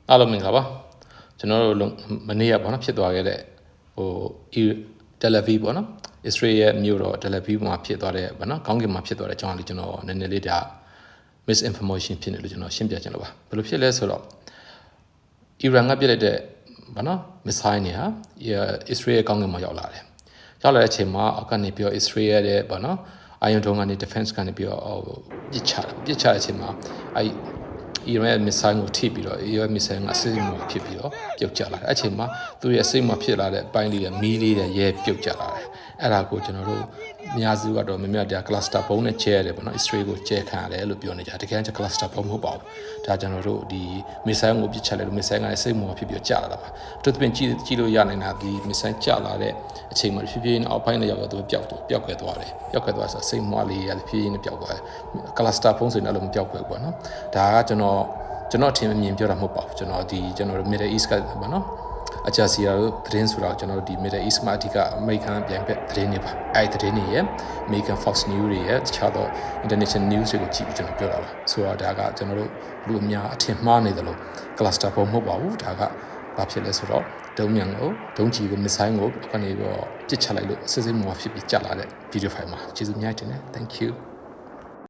အားလုံးမင်္ဂလာပါကျွန်တော်တို့မနေ့ကပေါ့နော်ဖြစ်သွားခဲ့တဲ့တယ်လီဗီပေါ့နော်အစ္စရေးရဲ့မြို့တော်တယ်လီဗီမှာဖြစ်သွားတဲ့ပေါ့နော်ခေါင်းကင်မှာဖြစ်သွားတဲ့အကြောင်းလေးကျွန်တော်နည်းနည်းလေးဒါ misinformation ဖြစ်နေလို့ကျွန်တော်ရှင်းပြချင်လို့ပါဘယ်လိုဖြစ်လဲဆိုတော့အီရန်ကပြစ်လိုက်တဲ့ပေါ့နော်မစ်ဆိုင်းတွေဟာအစ္စရေးရဲ့ခေါင်းကင်မှာရောက်လာတယ်ရောက်လာတဲ့အချိန်မှာအောက်ကနေပြီးတော့အစ္စရေးရဲ့ပေါ့နော်အာယုံထုံးကနေ defense ကနေပြီးတော့ပြစ်ချတဲ့အချိန်မှာအီရန်ရဲ့မစ်ဆိုင်းကိုထိပြီးတော့အီရန်မစ်ဆိုင်းကအစိမ့်မှာဖြစ်ပြီးတော့ပြုတ်ကျလာတယ်အဲ့ချိန်မှာသူရဲ့အစိမ့်မှာဖြစ်လာတဲ့အပိုင်းလေးတွေမီးလေးတွေရဲပြုတ်ကျလာတယ်အဲ့ဒါကိုကျွန်တော်တို့အများစုကတော့မြတ်ကလစတာဘုံနဲ့ကျဲရတယ်ပေါ့နော်အစ္စရေးကိုကျဲခံရတယ်လို့ပြောနေကြတယ်တကယ်ကျကလစတာဘုံမဟုတ်ပါဘူးဒါကျွန်တော်တို့ဒီမစ်ဆိုင်းကိုပြစ်ချက်လိုက်လို့မစ်ဆိုင်းကလည်းစိမ့်မှာဖြစ်ပြီးတော့ကျလာတာပါသူသဖြင့်ကြည့်လို့ရနိုင်တာဒီမစ်ဆိုင်းကျလာတဲ့အချိန်မှာဖြည်းဖြည်းနဲ့အောက်ပိုင်းနဲ့ရောက်တော့သူပျောက်ကွယ်သွားတယ်ပျောက်ကွယ်သွားဆိုစိမ့်မွားလေးရဖြည်းဖြည်းနဲ့ပျောက်သွားတယ်ကလစတာဘုံဆိုရင်လည်းမပျောက်ကွယ်ဘူးပေါ့နော်ဒါကကျွန်တော်ထင်မြင်ပြောတာမဟုတ်ပါဘူးကျွန်တော်တို့ Middle East ကပေါ့နော်အချာစီယာတို့သတင်းဆိုတော့ကျွန်တော်တို့ဒီ Middle East မှာအဓိကအမေရိကန်ပြန်ဖက်သတင်းတွေပါအဲ့သတင်းတွေရဲ့ American Fox News တွေရဲ့တခြားသော International News တွေကိုကြည့်ပြီးကျွန်တော်ပြောတာပါဆိုတော့ဒါကကျွန်တော်တို့လူအများအထင်မှားနေတယ်လို့ cluster ပုံမဟုတ်ပါဘူးဒါကဘာဖြစ်လဲဆိုတော့ဒုံးကြီးကို missile ကိုကနေပြီးတော့ပစ်ချလိုက်လို့စစ်စစ်မှဖြစ်ပြီးကျလာတဲ့ video file မှာကျေးဇူးများတင်တယ် thank you